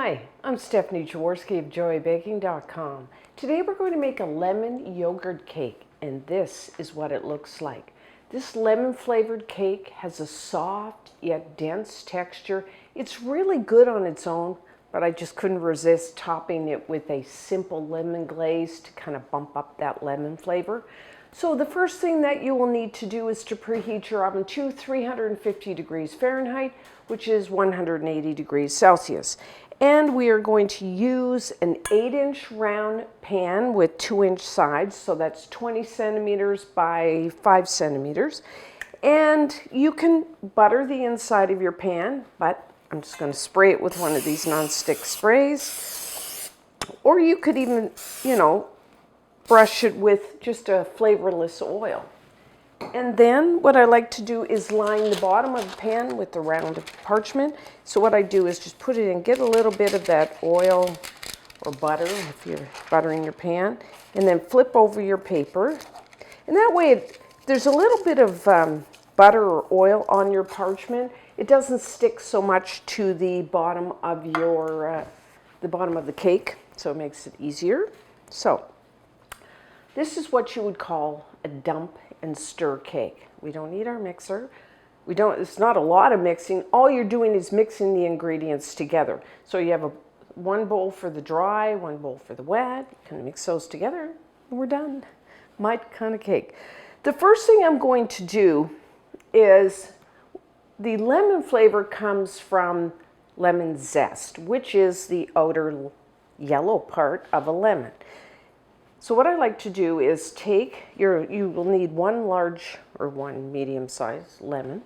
Hi, I'm Stephanie Jaworski of joybaking.com. Today we're going to make a lemon yogurt cake, and this is what it looks like. This lemon flavored cake has a soft yet dense texture. It's really good on its own, but I just couldn't resist topping it with a simple lemon glaze to kind of bump up that lemon flavor. So the first thing that you will need to do is to preheat your oven to 350 degrees Fahrenheit, which is 180 degrees Celsius. And we are going to use an 8-inch round pan with 2-inch sides, so that's 20 centimeters by 5 centimeters. And you can butter the inside of your pan, but I'm just going to spray it with one of these non-stick sprays. Or you could even, brush it with just a flavorless oil. And then what I like to do is line the bottom of the pan with the round of parchment. So what I do is just put it in, get a little bit of that oil or butter if you're buttering your pan, and then flip over your paper. And that way, there's a little bit of butter or oil on your parchment. It doesn't stick so much to the bottom of your the bottom of the cake, so it makes it easier. So this is what you would call a dump and stir cake. We don't need our mixer. It's not a lot of mixing. All you're doing is mixing the ingredients together. So you have one bowl for the dry, one bowl for the wet. You kind of mix those together and we're done. My kind of cake. The first thing I'm going to do is the lemon flavor comes from lemon zest, which is the outer yellow part of a lemon. So what I like to do is you will need one large or one medium-sized lemon.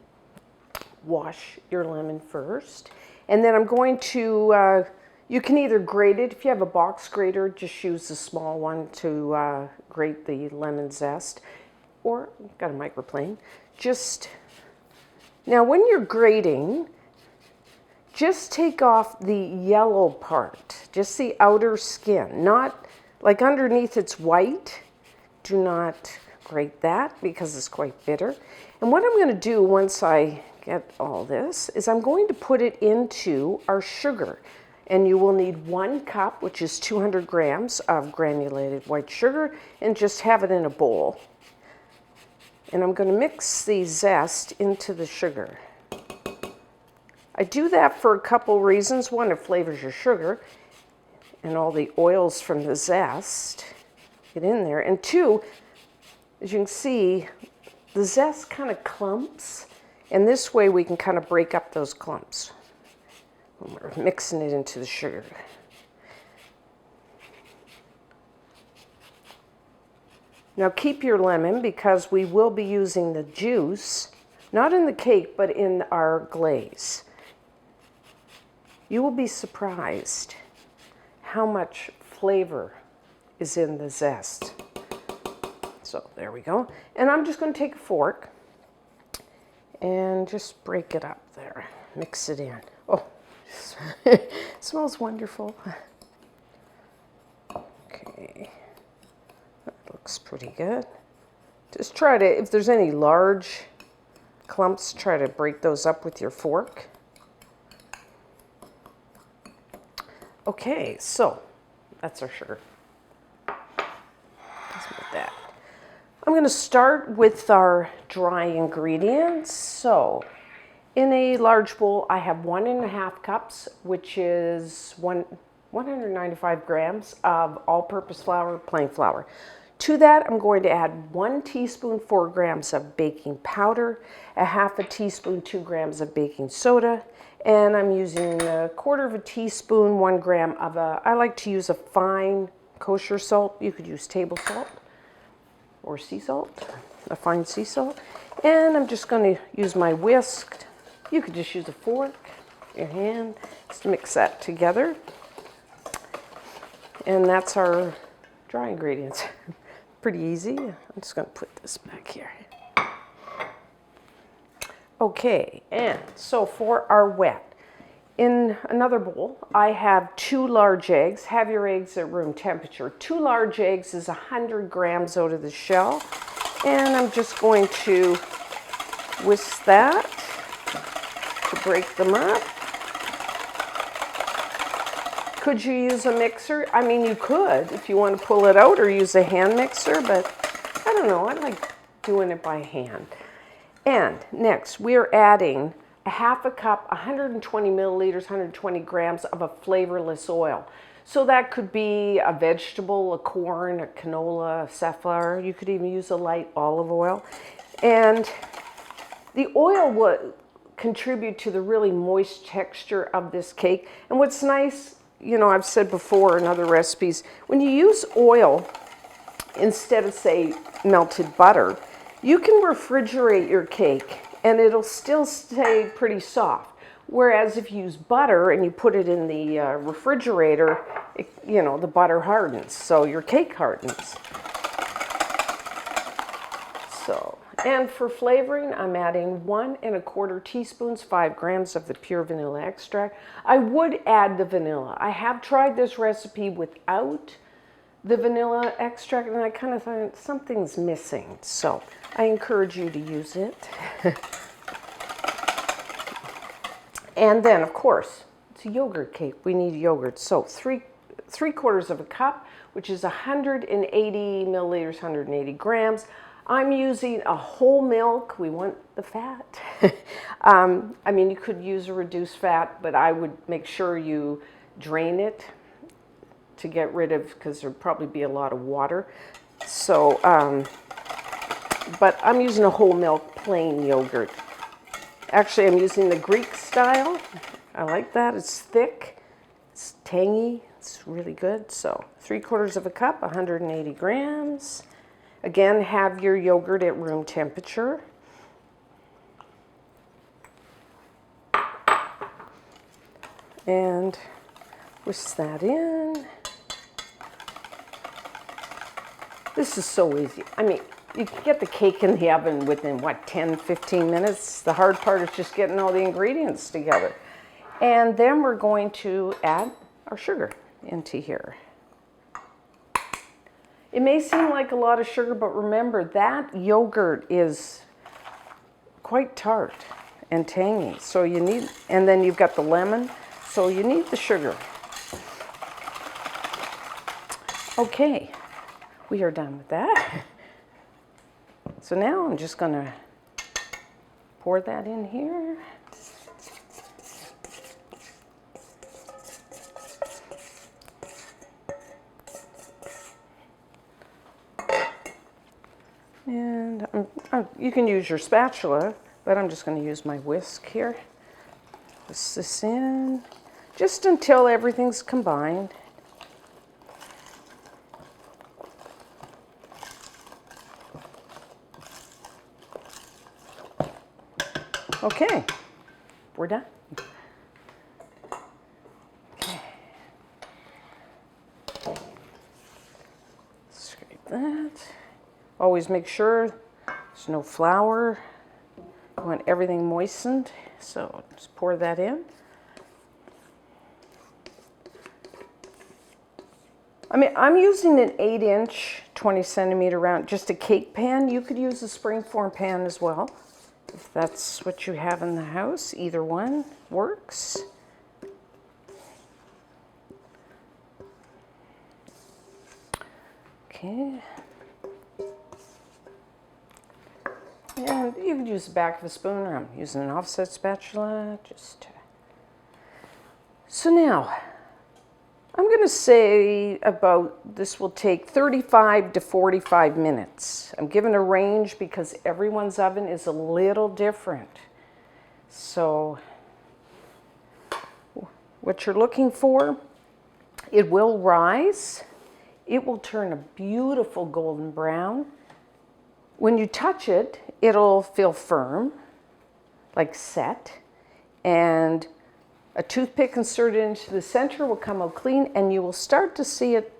Wash your lemon first. And then I'm going to, you can either grate it. If you have a box grater, just use the small one to grate the lemon zest. Or, I've got a microplane. Now when you're grating, just take off the yellow part, just the outer skin, not like underneath it's white. Do not grate that because it's quite bitter. And what I'm going to do once I get all this is I'm going to put it into our sugar. And you will need 1 cup, which is 200 grams of granulated white sugar, and just have it in a bowl. And I'm going to mix the zest into the sugar. I do that for a couple reasons. One, it flavors your sugar, and all the oils from the zest get in there. And 2, as you can see, the zest kind of clumps, and this way we can kind of break up those clumps when we're mixing it into the sugar. Now keep your lemon because we will be using the juice, not in the cake, but in our glaze. You will be surprised how much flavor is in the zest. So there we go. And I'm just going to take a fork and just break it up there. Mix it in. Oh, it smells wonderful. Okay, that looks pretty good. Just try to, if there's any large clumps, try to break those up with your fork. Okay, so that's our sugar. Let's put that. I'm going to start with our dry ingredients. So in a large bowl, I have 1.5 cups, which is 195 grams of all-purpose flour, plain flour. To that, I'm going to add 1 teaspoon, 4 grams of baking powder, 1/2 teaspoon, 2 grams of baking soda, and I'm using 1/4 teaspoon, 1 gram of I like to use a fine kosher salt. You could use table salt or sea salt, a fine sea salt. And I'm just going to use my whisk. You could just use a fork, your hand, just to mix that together. And that's our dry ingredients. Pretty easy. I'm just going to put this back here. Okay, and so for our wet, in another bowl, I have 2 large eggs. Have your eggs at room temperature. 2 large eggs is 100 grams out of the shell. And I'm just going to whisk that to break them up. could you use a mixer? I mean, you could if you want to pull it out or use a hand mixer, but I don't know. I like doing it by hand. And next, we are adding a half a cup, 120 milliliters, 120 grams of a flavorless oil. So that could be a vegetable, a corn, a canola, a safflower. You could even use a light olive oil. And the oil will contribute to the really moist texture of this cake. And what's nice, you know, I've said before in other recipes, when you use oil instead of, say, melted butter, you can refrigerate your cake and it'll still stay pretty soft. Whereas if you use butter and you put it in the refrigerator, you know, the butter hardens, so your cake hardens. So, and for flavoring, I'm adding 1 1/4 teaspoons, 5 grams of the pure vanilla extract. I would add the vanilla. I have tried this recipe without the vanilla extract, and I kind of thought something's missing. So I encourage you to use it. And then, of course, it's a yogurt cake. We need yogurt. So 3/4 of a cup, which is 180 milliliters, 180 grams. I'm using a whole milk. We want the fat. I mean, you could use a reduced fat, but I would make sure you drain it to get rid of, because there'd probably be a lot of water. So, but I'm using a whole milk plain yogurt. Actually, I'm using the Greek style. I like that. It's thick, it's tangy, it's really good. So 3/4 of a cup, 180 grams. Again, have your yogurt at room temperature. And whisk that in. This is so easy. I mean, you can get the cake in the oven within, what, 10, 15 minutes? The hard part is just getting all the ingredients together. And then we're going to add our sugar into here. It may seem like a lot of sugar, but remember that yogurt is quite tart and tangy. So you need, and then you've got the lemon, so you need the sugar. Okay, we are done with that. So now I'm just going to pour that in here. And you can use your spatula, but I'm just going to use my whisk here. Whisk this in just until everything's combined. Okay, we're done. Okay. Scrape that. Always make sure there's no flour. You want everything moistened, so just pour that in. I mean, I'm using an 8-inch, 20 centimeter round, just a cake pan. You could use a springform pan as well. If that's what you have in the house, either one works. Okay. And you can use the back of a spoon, or I'm using an offset spatula. So now, I'm going to say about, this will take 35 to 45 minutes. I'm giving a range because everyone's oven is a little different. So what you're looking for, it will rise. It will turn a beautiful golden brown. When you touch it, it'll feel firm, like set, and a toothpick inserted into the center will come out clean, and you will start to see it,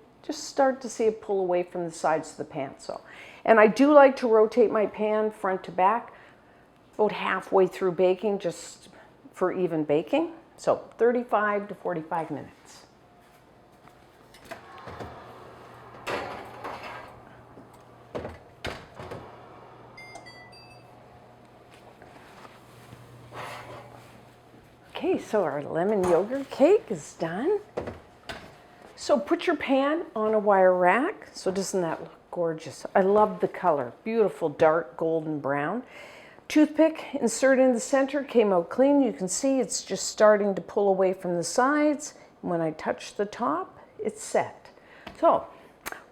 pull away from the sides of the pan. So, and I do like to rotate my pan front to back about halfway through baking, just for even baking. So 35 to 45 minutes. Okay, so our lemon yogurt cake is done. So put your pan on a wire rack. So doesn't that look gorgeous? I love the color. Beautiful dark golden brown. Toothpick, insert in the center, came out clean. You can see it's just starting to pull away from the sides. When I touch the top, it's set. So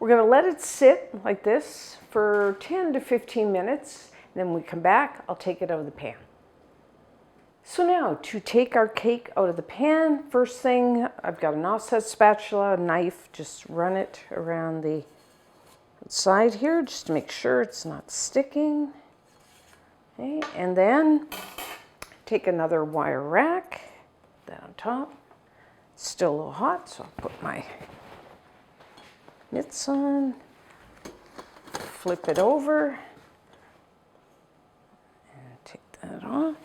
we're going to let it sit like this for 10 to 15 minutes. Then when we come back, I'll take it out of the pan. So now to take our cake out of the pan, first thing, I've got an offset spatula, a knife, just run it around the side here just to make sure it's not sticking. Okay, and then take another wire rack, put that on top. It's still a little hot, so I'll put my mitts on, flip it over, and take that off.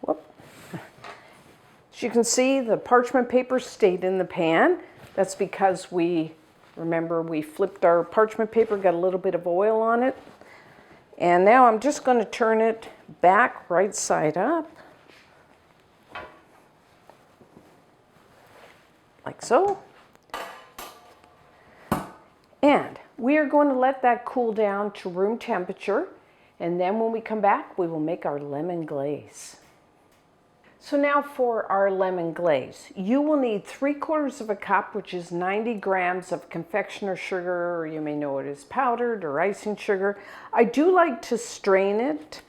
Whoop. As you can see, the parchment paper stayed in the pan. That's because remember we flipped our parchment paper, got a little bit of oil on it. And now I'm just going to turn it back right side up, like so. And we are going to let that cool down to room temperature. And then when we come back, we will make our lemon glaze. So now for our lemon glaze. You will need 3/4 of a cup, which is 90 grams of confectioner sugar, or you may know it as powdered or icing sugar. I do like to strain it,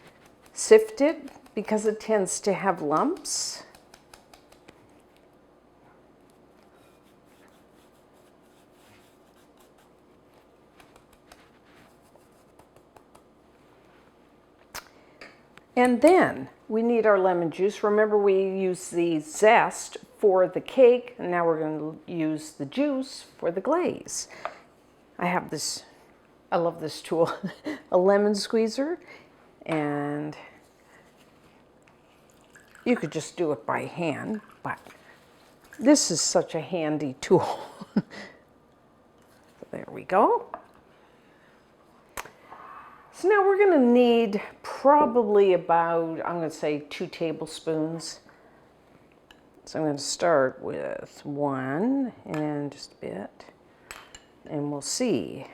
sift it, because it tends to have lumps. And then we need our lemon juice. Remember, we use the zest for the cake, and now we're going to use the juice for the glaze. I have this, I love this tool, a lemon squeezer, and you could just do it by hand, but this is such a handy tool. So there we go. So now we're going to need probably about, I'm going to say 2 tablespoons. So I'm going to start with 1 and just a bit, and we'll see.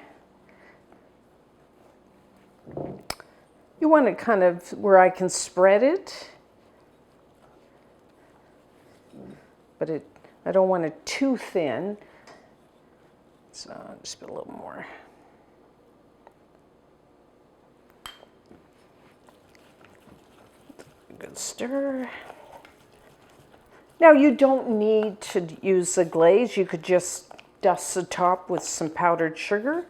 You want it kind of where I can spread it, but I don't want it too thin. So I'll just put a little more. Good stir. Now you don't need to use the glaze. You could just dust the top with some powdered sugar,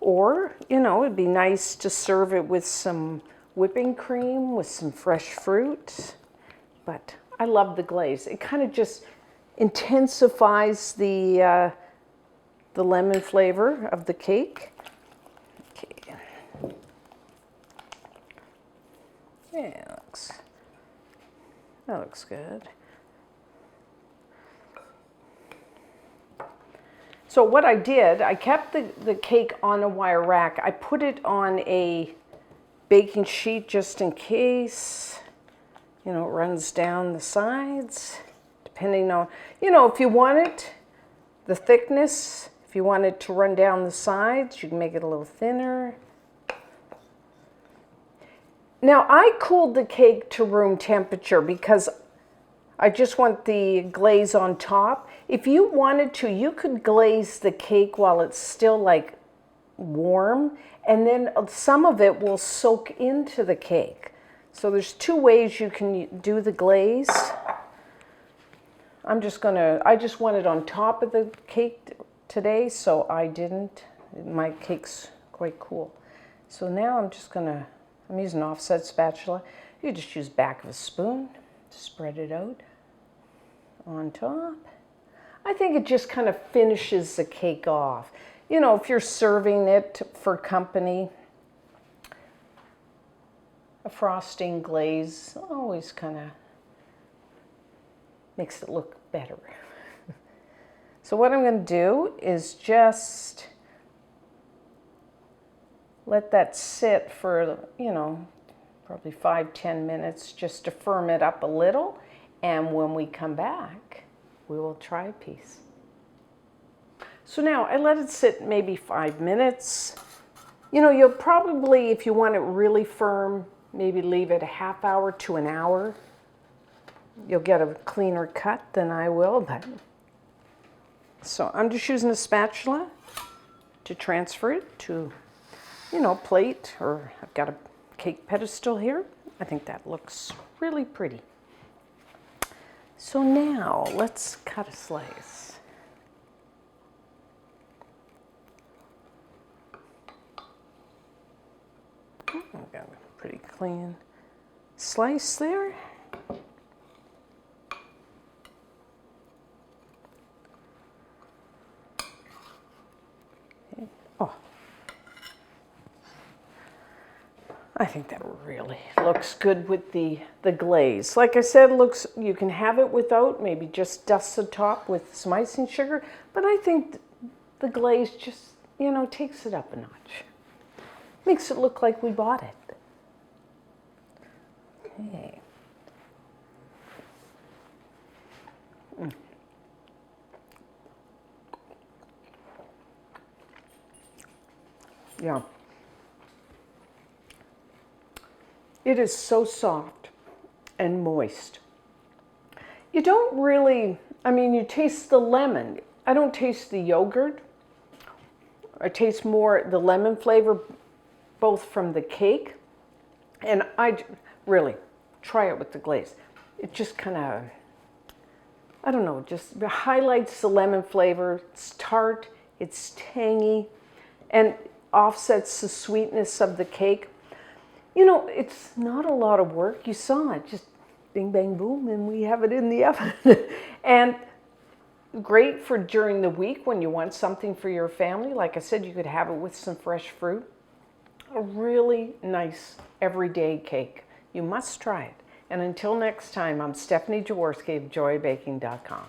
or, you know, it'd be nice to serve it with some whipping cream with some fresh fruit. But I love the glaze. It kind of just intensifies the lemon flavor of the cake. Okay. Yeah, that looks good. So what I did, I kept the cake on a wire rack. I put it on a baking sheet just in case, you know, it runs down the sides, depending on, you know, if you want it, the thickness, if you want it to run down the sides, you can make it a little thinner. Now, I cooled the cake to room temperature because I just want the glaze on top. If you wanted to, you could glaze the cake while it's still like warm, and then some of it will soak into the cake. So there's 2 ways you can do the glaze. I just want it on top of the cake today, so I didn't. My cake's quite cool. So now I'm using an offset spatula. You just use back of a spoon, spread it out on top. I think it just kind of finishes the cake off. You know, if you're serving it for company, a frosting glaze always kind of makes it look better. So what I'm going to do is just let that sit for, you know, probably 5-10 minutes just to firm it up a little. And when we come back, we will try a piece. So now I let it sit maybe 5 minutes. You know, you'll probably, if you want it really firm, maybe leave it a half hour to an hour. You'll get a cleaner cut than I will. But so I'm just using a spatula to transfer it to, you know, plate, or I've got a cake pedestal here. I think that looks really pretty. So now let's cut a slice. I've got a pretty clean slice there. Okay. Oh, I think that really looks good with the glaze. Like I said, looks, you can have it without, maybe just dust the top with some icing sugar, but I think the glaze just, you know, takes it up a notch. Makes it look like we bought it. Okay. Yeah. It is so soft and moist. You don't really, I mean, you taste the lemon. I don't taste the yogurt. I taste more the lemon flavor, both from the cake, and I really try it with the glaze. It just kind of, I don't know, just highlights the lemon flavor. It's tart, it's tangy, and offsets the sweetness of the cake. You know, it's not a lot of work. You saw it, just bing, bang, boom, and we have it in the oven. And great for during the week when you want something for your family. Like I said, you could have it with some fresh fruit. A really nice everyday cake. You must try it. And until next time, I'm Stephanie Jaworski of joybaking.com.